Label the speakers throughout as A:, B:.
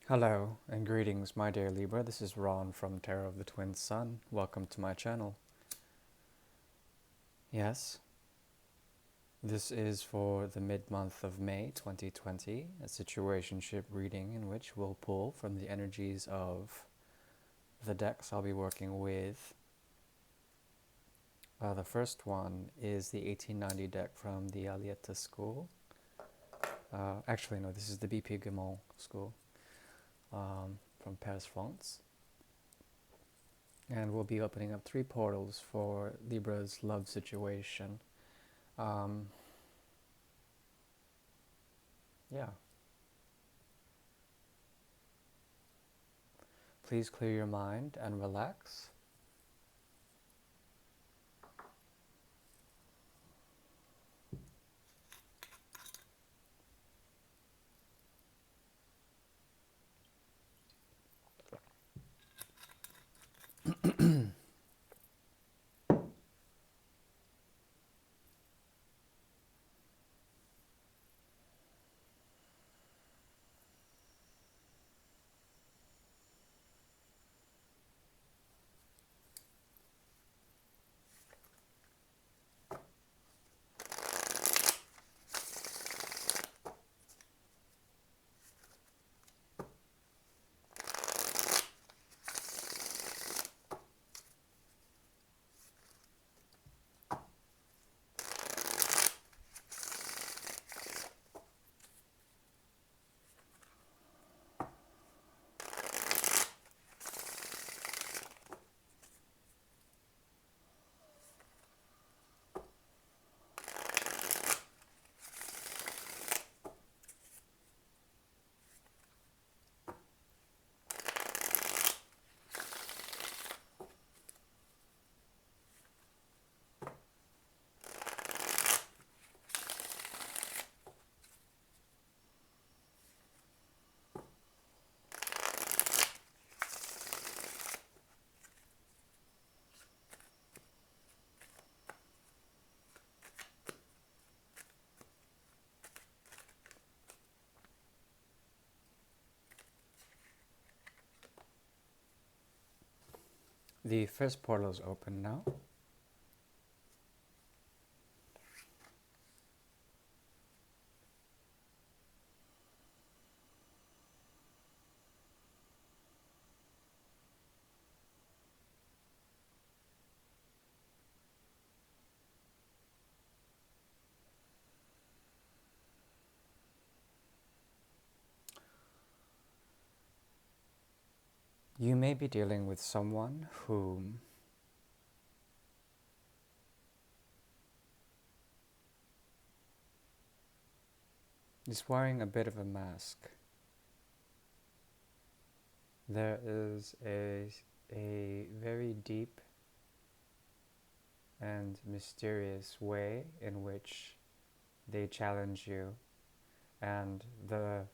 A: Hello and greetings, my dear Libra. This is Ron from Tarot of the Twin Sun. Welcome to my channel. Yes, this is for the mid-month of May 2020, a situationship reading in which we'll pull from the energies of the decks I'll be working with. The first one is the 1890 deck from the Alietta School. Actually, no, this is the BP Guimont School from Paris, France. And we'll be opening up 3 portals for Libra's love situation. Um, yeah. Please clear your mind and relax. The first portal is open now. You may be dealing with someone who is wearing a bit of a mask. There is a very deep and mysterious way in which they challenge you, and the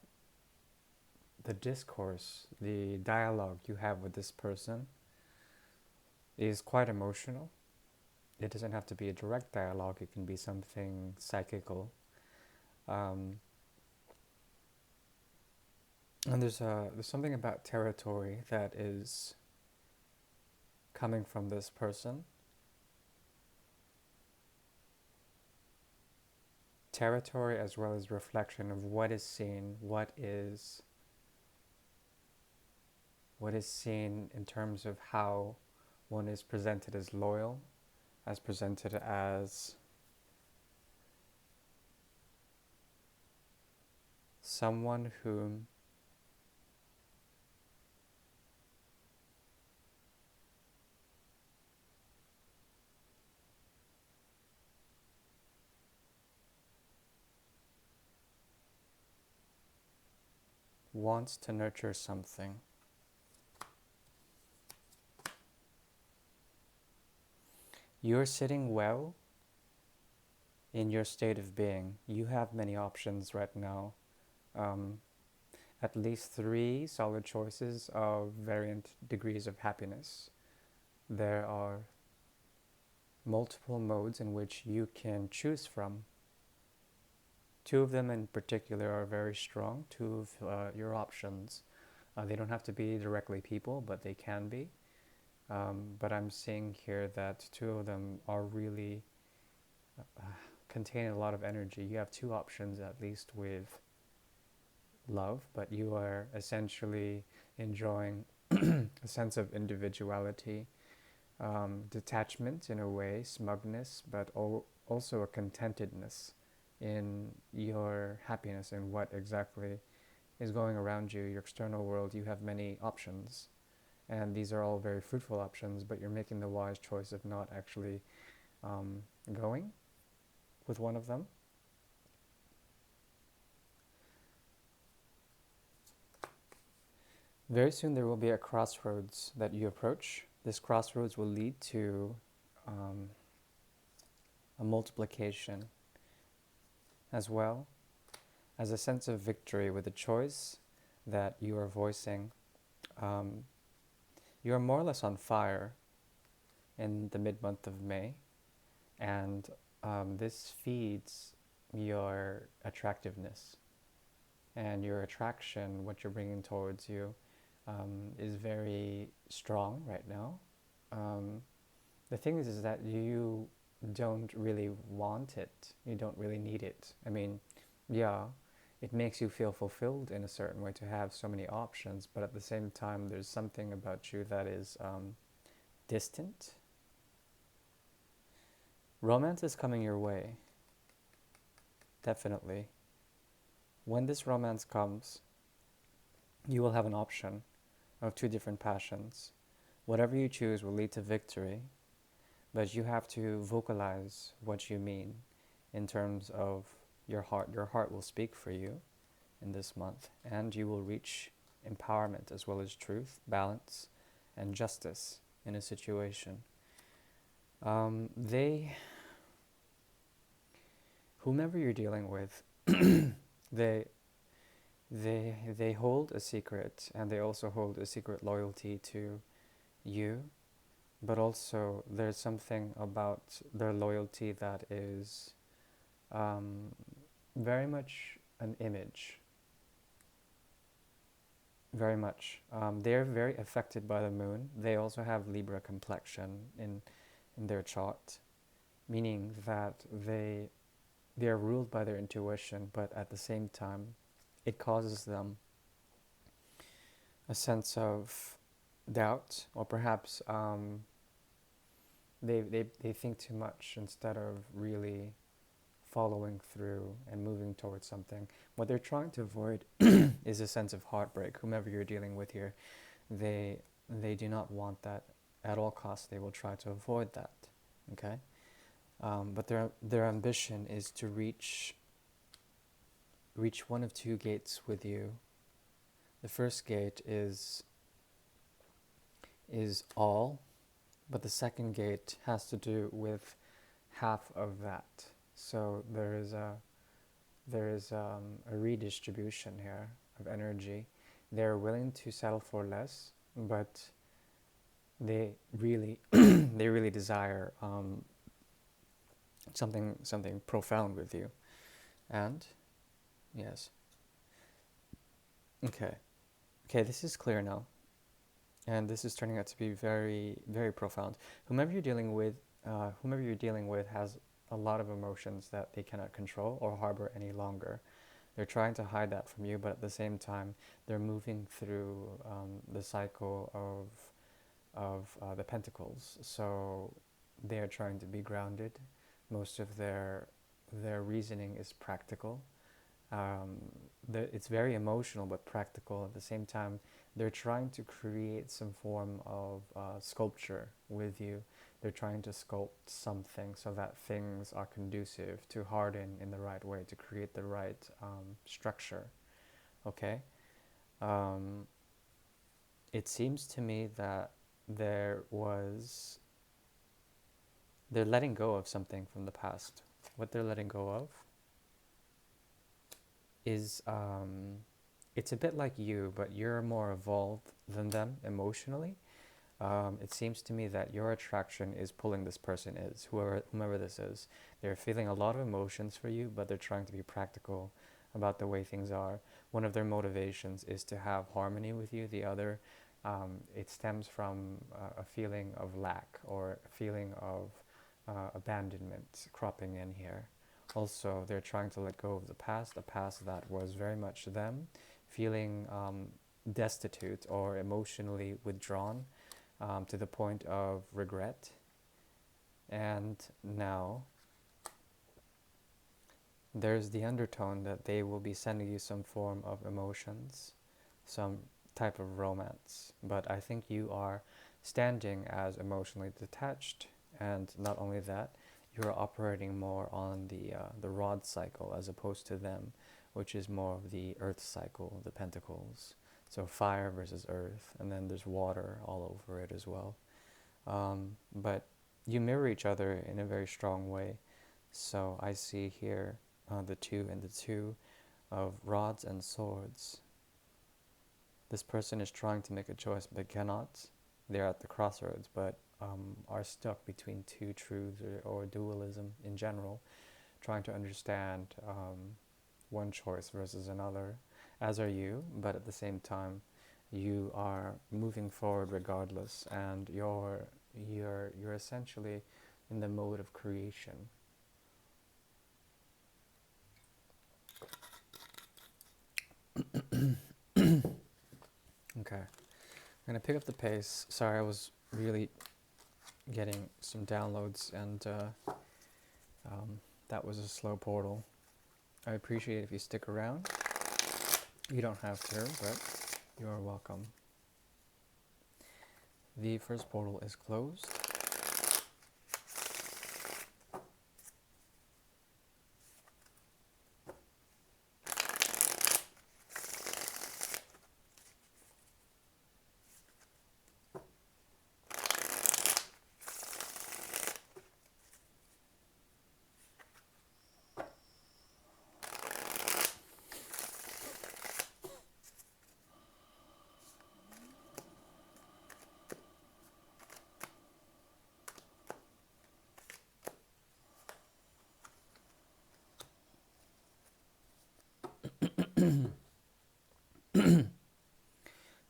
A: discourse, the dialogue you have with this person is quite emotional. It doesn't have to be a direct dialogue, it can be something psychical. Um, and there's something about territory that is coming from this person. Territory as well as reflection of what is seen, what is seen in terms of how one is presented as loyal, as presented as someone whom wants to nurture something. You're sitting well in your state of being. You have many options right now. At least 3 solid choices of variant degrees of happiness. There are multiple modes in which you can choose from. 2 of them in particular are very strong, 2 of your options. They don't have to be directly people, but they can be. But I'm seeing here that two of them are really contain a lot of energy. You have two options at least with love, but you are essentially enjoying a sense of individuality, detachment in a way, smugness, but also a contentedness in your happiness and what exactly is going around you, your external world. You have many options, and these are all very fruitful options, but you're making the wise choice of not actually going with one of them. Very soon there will be a crossroads that you approach. This crossroads will lead to um, a multiplication as well as a sense of victory with the choice that you are voicing. Um, you are more or less on fire in the mid-month of May, and this feeds your attractiveness and your attraction, what you're bringing towards you, is very strong right now. Um, the thing is that you don't really want it. You don't really need it. I mean, yeah, it makes you feel fulfilled in a certain way to have so many options, but at the same time, there's something about you that is distant. Romance is coming your way, definitely. When this romance comes, you will have an option of two different passions. Whatever you choose will lead to victory, but you have to vocalize what you mean in terms of your heart. Your heart will speak for you in this month, and you will reach empowerment as well as truth, balance, and justice in a situation. They, whomever you're dealing with, they they hold a secret, and they also hold a secret loyalty to you, but also there's something about their loyalty that is um, very much an image, very much. They're very affected by the moon. They also have Libra complexion in their chart, meaning that they are ruled by their intuition, but at the same time, it causes them a sense of doubt, or perhaps they think too much instead of really following through and moving towards something. What they're trying to avoid is a sense of heartbreak. Whomever you're dealing with here, they they do not want that at all costs. They will try to avoid that. Okay, but their ambition is to reach one of two gates with you. The first gate is all, but the second gate has to do with half of that. So there is a redistribution here of energy. They're willing to settle for less, but they really they really desire something profound with you. And yes, okay, okay, this is clear now, and this is turning out to be very very profound. Whomever you're dealing with has a lot of emotions that they cannot control or harbor any longer. They're trying to hide that from you, but at the same time, they're moving through the cycle of the pentacles. So they are trying to be grounded. Most of their reasoning is practical. Um, it's very emotional but practical at the same time. They're trying to create some form of sculpture with you. They're trying to sculpt something so that things are conducive to harden in the right way, to create the right structure. Okay? Um, it seems to me that there was they're letting go of something from the past. What they're letting go of is it's a bit like you, but you're more evolved than them emotionally. It seems to me that your attraction is pulling this person is, whomever this is. They're feeling a lot of emotions for you, but they're trying to be practical about the way things are. one of their motivations is to have harmony with you. The other, it stems from a feeling of lack or a feeling of abandonment cropping in here. Also, they're trying to let go of the past, a past that was very much them, feeling destitute or emotionally withdrawn to the point of regret. And now there's the undertone that they will be sending you some form of emotions, some type of romance. But I think you are standing as emotionally detached, and not only that, you're operating more on the rod cycle as opposed to them, which is more of the earth cycle, the pentacles. So fire versus earth, and then there's water all over it as well. But you mirror each other in a very strong way. So I see here the two and the two of rods and swords. This person is trying to make a choice but cannot. They're at the crossroads, but are stuck between two truths or dualism in general, trying to understand one choice versus another, as are you, but at the same time, you are moving forward regardless, and you're essentially in the mode of creation. Okay, I'm gonna pick up the pace. Sorry, I was really getting some downloads, and that was a slow portal. I appreciate it if you stick around. You don't have to, but you are welcome. The first portal is closed.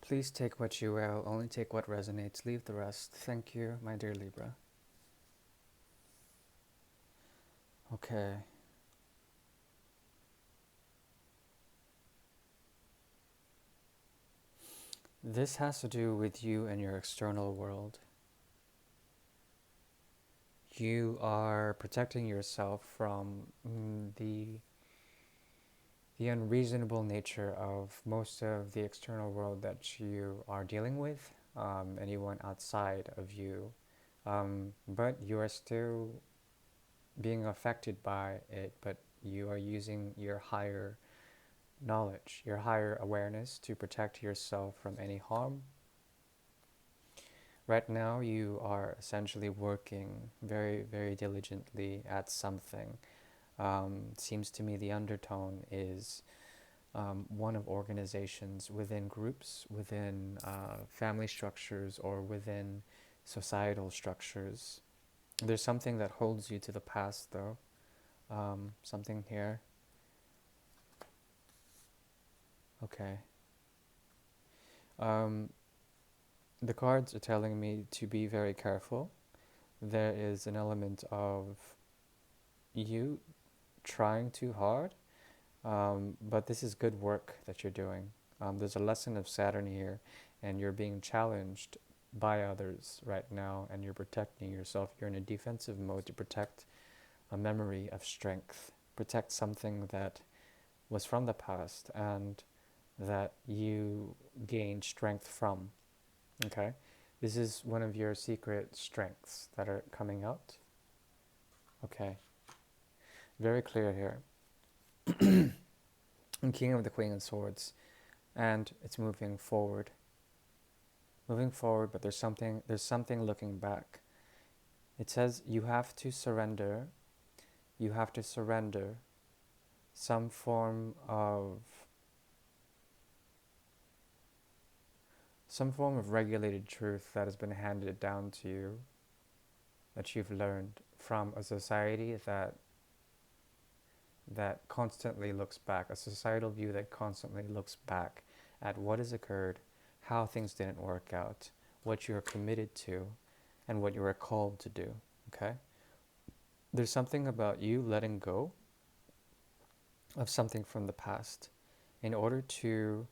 A: Please take what you will, only take what resonates, leave the rest. Thank you, my dear Libra. Okay. This has to do with you and your external world. You are protecting yourself from the unreasonable nature of most of the external world that you are dealing with, anyone outside of you. But you are still being affected by it, but you are using your higher knowledge, your higher awareness to protect yourself from any harm. Right now, you are essentially working very, very diligently at something. Seems to me the undertone is one of organizations within groups, within family structures, or within societal structures. There's something that holds you to the past, though. Something here. Okay. The cards are telling me to be very careful. There is an element of you trying too hard, but this is good work that you're doing. There's a lesson of Saturn here, and you're being challenged by others right now, and you're protecting yourself. You're in a defensive mode to protect a memory of strength, protect something that was from the past and that you gained strength from. Okay? This is one of your secret strengths that are coming out. Okay. Very clear here. And King of the Queen of Swords. And it's moving forward. Moving forward, but there's something looking back. It says you have to surrender. You have to surrender some form of regulated truth that has been handed down to you, that you've learned from a society that that constantly looks back, a societal view that constantly looks back at what has occurred, how things didn't work out, what you're committed to, and what you are called to do. Okay? There's something about you letting go of something from the past in order to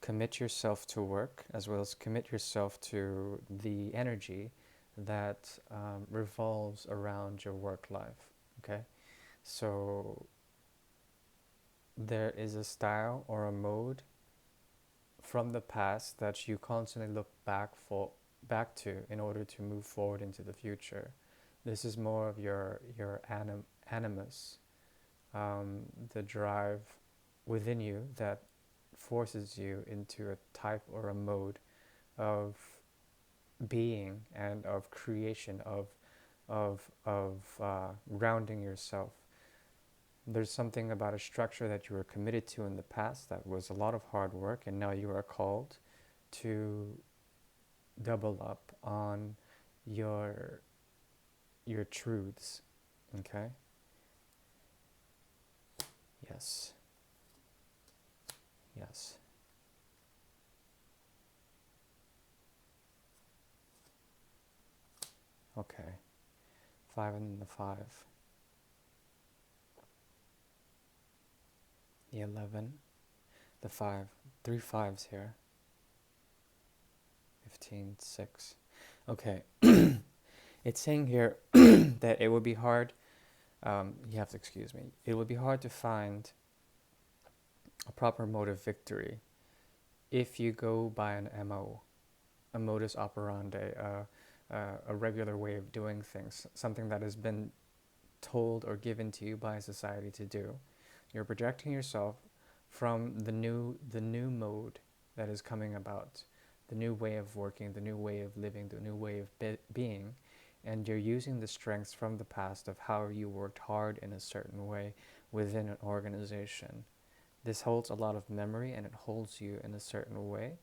A: commit yourself to work, as well as commit yourself to the energy that revolves around your work life. Okay? So there is a style or a mode from the past that you constantly look back to in order to move forward into the future. This is more of your animus, the drive within you that forces you into a type or a mode of being and of creation, of grounding yourself. There's something about a structure that you were committed to in the past that was a lot of hard work, and now you are called to double up on your your truths. Okay? Yes. Yes. Okay. 5 and the 5. The 11. The 5. 3 fives here. 15, 6. Okay. It's saying here that it would be hard, you have to excuse me, it would be hard to find a proper mode of victory if you go by an MO, a modus operandi, a regular way of doing things, something that has been told or given to you by society to do. You're projecting yourself from the new mode that is coming about, the new way of working, the new way of living, the new way of being, and you're using the strengths from the past of how you worked hard in a certain way within an organization. This holds a lot of memory, and it holds you in a certain way.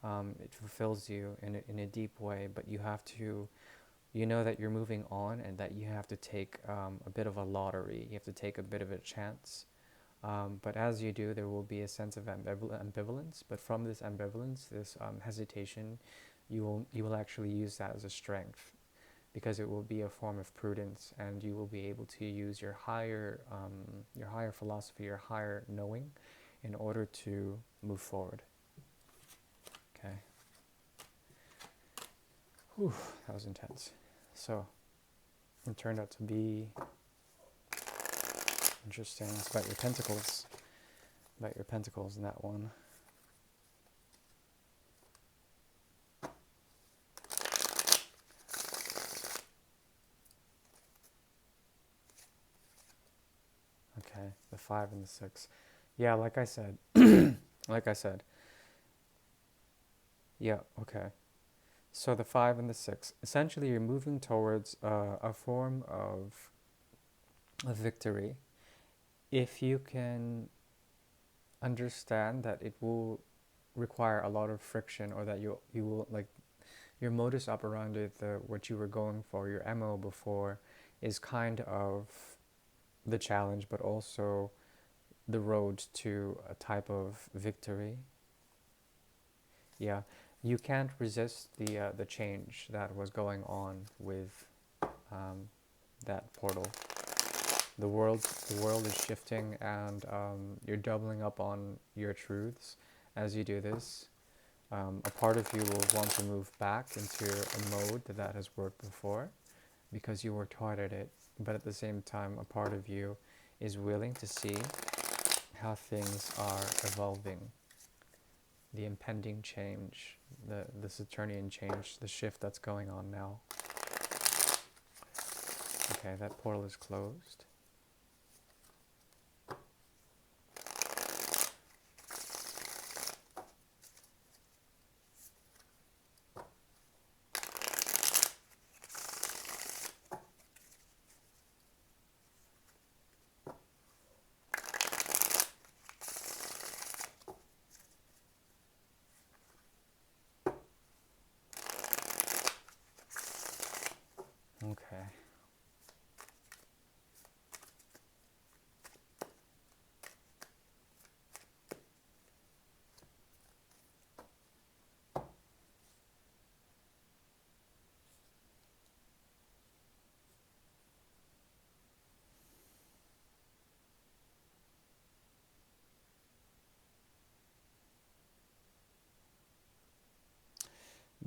A: It fulfills you in a deep way, but you have to, you know that you're moving on and that you have to take a bit of a lottery. You have to take a bit of a chance. But as you do, there will be a sense of ambivalence. But from this ambivalence, this hesitation, you will actually use that as a strength, because it will be a form of prudence, and you will be able to use your higher philosophy, your higher knowing, in order to move forward. Okay. Whew, that was intense. So it turned out to be interesting. It's about your pentacles. About your pentacles in that one. Okay, the 5 and the 6. Yeah, like I said. Like I said. Yeah, okay. So the 5 and the 6. Essentially, you're moving towards a form of a victory if you can understand that it will require a lot of friction, or that you will, like, your modus operandi, what you were going for, your MO before, is kind of the challenge, but also the road to a type of victory. Yeah, you can't resist the change that was going on with that portal. The world is shifting, and you're doubling up on your truths as you do this. A part of you will want to move back into a mode that has worked before, because you worked hard at it. But at the same time, a part of you is willing to see how things are evolving, the impending change, the Saturnian change, the shift that's going on now. Okay, that portal is closed. Okay.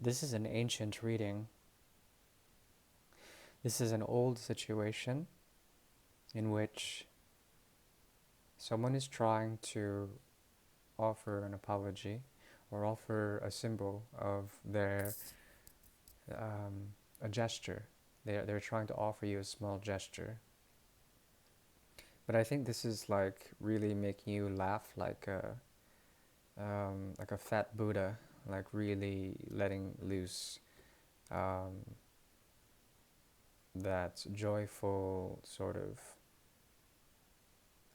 A: This is an ancient reading. This is an old situation in which someone is trying to offer an apology or offer a symbol of their a gesture. They're trying to offer you a small gesture. But I think this is like really making you laugh like a fat Buddha, like really letting loose that joyful sort of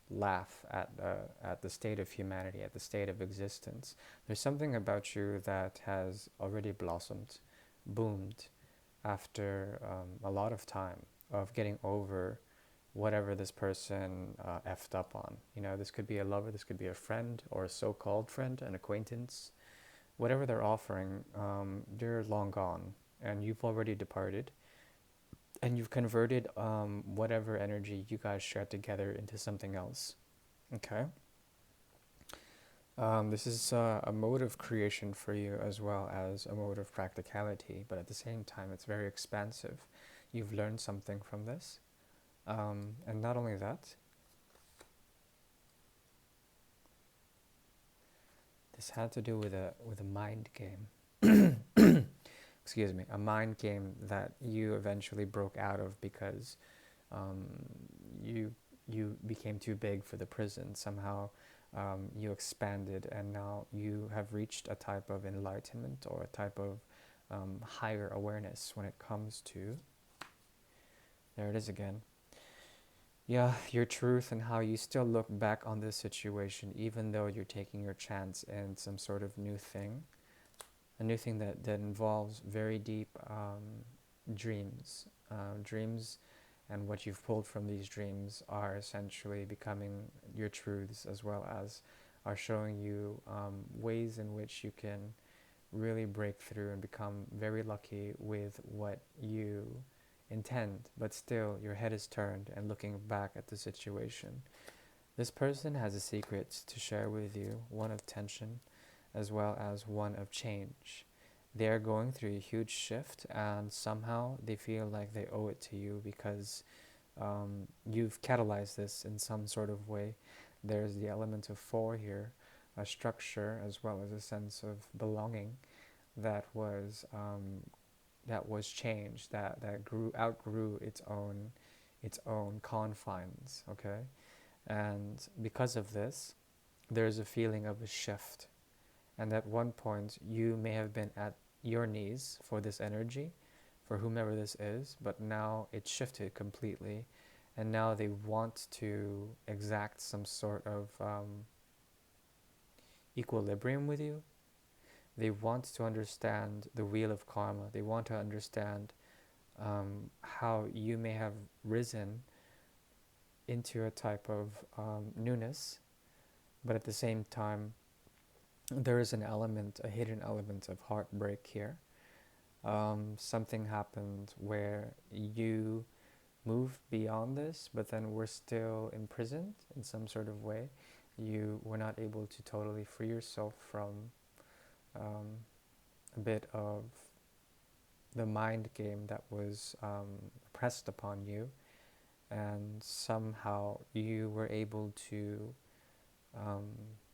A: laugh at the state of humanity, at the state of existence. There's something about you that has already blossomed, boomed, after a lot of time of getting over whatever this person effed up on. You know, this could be a lover, this could be a friend, or a so-called friend, an acquaintance. Whatever they're offering, they're long gone, and you've already departed, and you've converted whatever energy you guys shared together into something else. Okay? This is a mode of creation for you as well as a mode of practicality, but at the same time, it's very expansive. You've learned something from this. And not only that, this had to do with a mind game. Excuse me, a mind game that you eventually broke out of because um, you became too big for the prison. Somehow you expanded, and now you have reached a type of enlightenment or a type of higher awareness when it comes to, there it is again, yeah, your truth, and how you still look back on this situation even though you're taking your chance in some sort of new thing, a new thing that involves very deep dreams. Dreams and what you've pulled from these dreams are essentially becoming your truths, as well as are showing you ways in which you can really break through and become very lucky with what you intend, but still your head is turned and looking back at the situation. This person has a secret to share with you, one of tension as well as one of change. They're going through a huge shift, and somehow they feel like they owe it to you because you've catalyzed this in some sort of way. There's the element of four here, a structure as well as a sense of belonging that was changed, that outgrew its own confines. Okay, and because of this, there's a feeling of a shift. And at one point, you may have been at your knees for this energy, for whomever this is, but now it's shifted completely, and now they want to exact some sort of equilibrium with you. They want to understand the wheel of karma. They want to understand how you may have risen into a type of newness, but at the same time, there is an element, a hidden element of heartbreak here. Something happened where you moved beyond this, but then were still imprisoned in some sort of way. You were not able to totally free yourself from a bit of the mind game that was pressed upon you, and somehow you were able to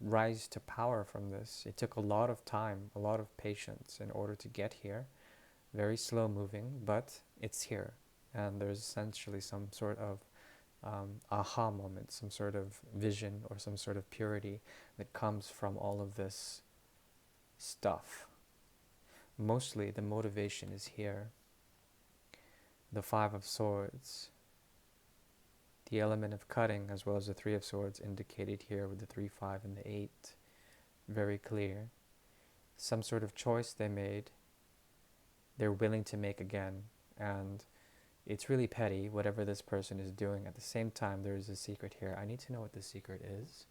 A: rise to power from this. It took a lot of time, a lot of patience in order to get here. Very slow moving, but it's here. And there's essentially some sort of aha moment, some sort of vision or some sort of purity that comes from all of this stuff. Mostly the motivation is here. The Five of Swords, the element of cutting, as well as the Three of Swords indicated here with the 3, 5, and the 8. Very clear. Some sort of choice they made, they're willing to make again. And it's really petty, whatever this person is doing. At the same time, there is a secret here. I need to know what the secret is.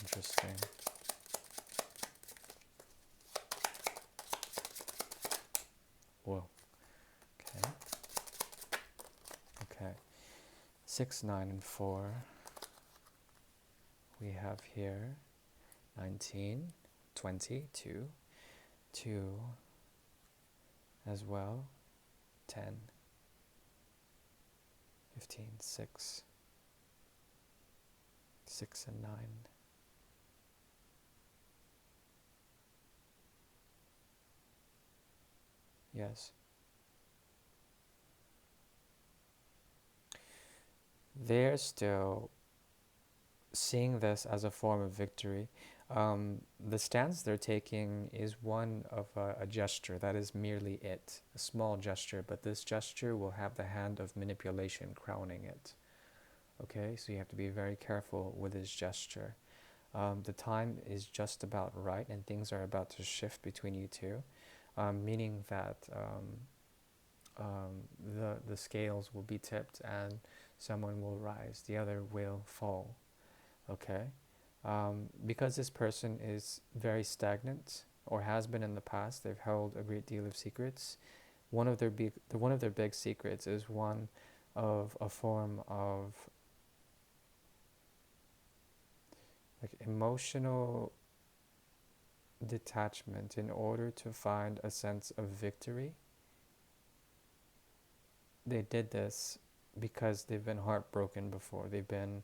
A: Interesting. Whoa. Okay. Okay. 6, 9, and 4. We have here 19, 20, 2, 2 as well, 10, 15, 6, 6 and 9. Yes. They're still seeing this as a form of victory. The stance they're taking is one of a gesture. That is merely it, a small gesture, but this gesture will have the hand of manipulation crowning it. Okay, so you have to be very careful with this gesture. The time is just about right, and things are about to shift between you two, meaning that the scales will be tipped and someone will rise, the other will fall. Okay, because this person is very stagnant or has been in the past, they've held a great deal of secrets. One of their big secrets is one of a form of like emotional detachment in order to find a sense of victory. They did this because they've been heartbroken before. They've been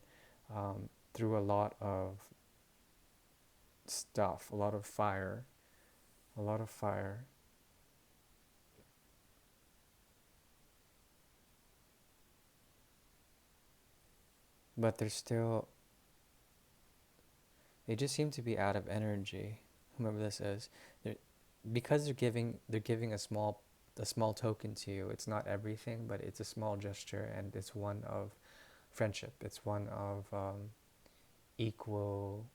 A: through a lot of stuff, a lot of fire, a lot of fire. But they just seem to be out of energy. Whomever this is, they're, because they're giving a small token to you. It's not everything, but it's a small gesture, and it's one of friendship. It's one of equal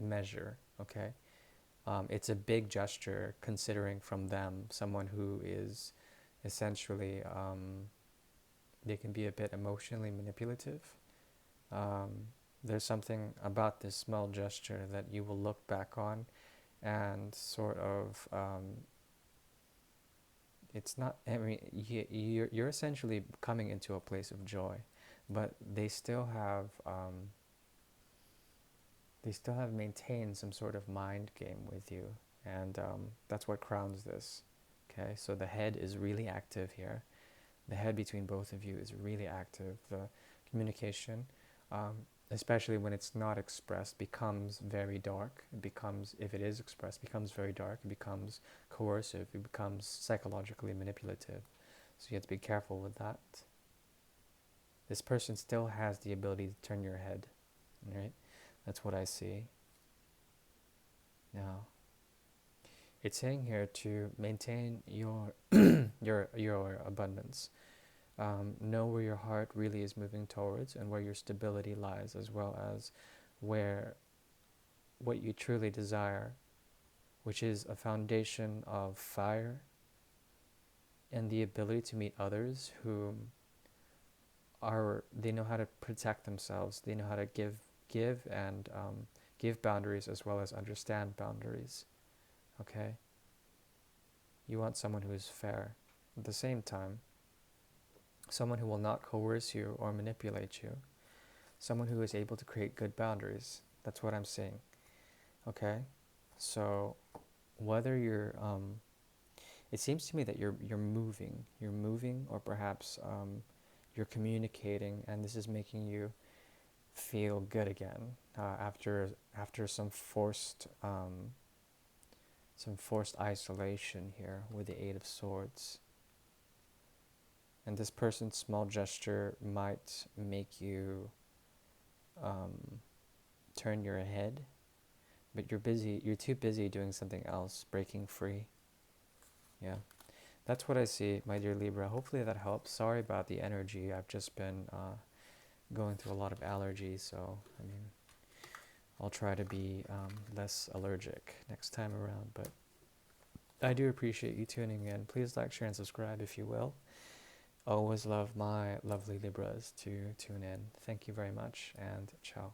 A: measure. Okay, it's a big gesture considering from them someone who is essentially they can be a bit emotionally manipulative. Um, there's something about this small gesture that you will look back on and sort of it's not, I mean, you're essentially coming into a place of joy, but they still have maintained some sort of mind game with you, and that's what crowns this. Okay, so the head is really active here. The head between both of you is really active. The communication, especially when it's not expressed, becomes very dark. It becomes, if it is expressed, becomes very dark. It becomes coercive. It becomes psychologically manipulative. So you have to be careful with that. This person still has the ability to turn your head, right? That's what I see. Now, it's saying here to maintain your your abundance. Know where your heart really is moving towards and where your stability lies, as well as where what you truly desire, which is a foundation of fire and the ability to meet others who they know how to protect themselves. They know how to give and give boundaries as well as understand boundaries. Okay? You want someone who is fair. At the same time, someone who will not coerce you or manipulate you. Someone who is able to create good boundaries. That's what I'm saying. Okay? So whether you're it seems to me that you're moving, or perhaps you're communicating, and this is making you feel good again after some forced isolation here with the Eight of Swords. And this person's small gesture might make you turn your head, but you're too busy doing something else, breaking free. Yeah, that's what I see, my dear Libra. Hopefully that helps. Sorry about the energy. I've just been going through a lot of allergies, so I mean, I'll try to be less allergic next time around. But I do appreciate you tuning in. Please like, share, and subscribe if you will. Always love my lovely Libras to tune in. Thank you very much, and ciao.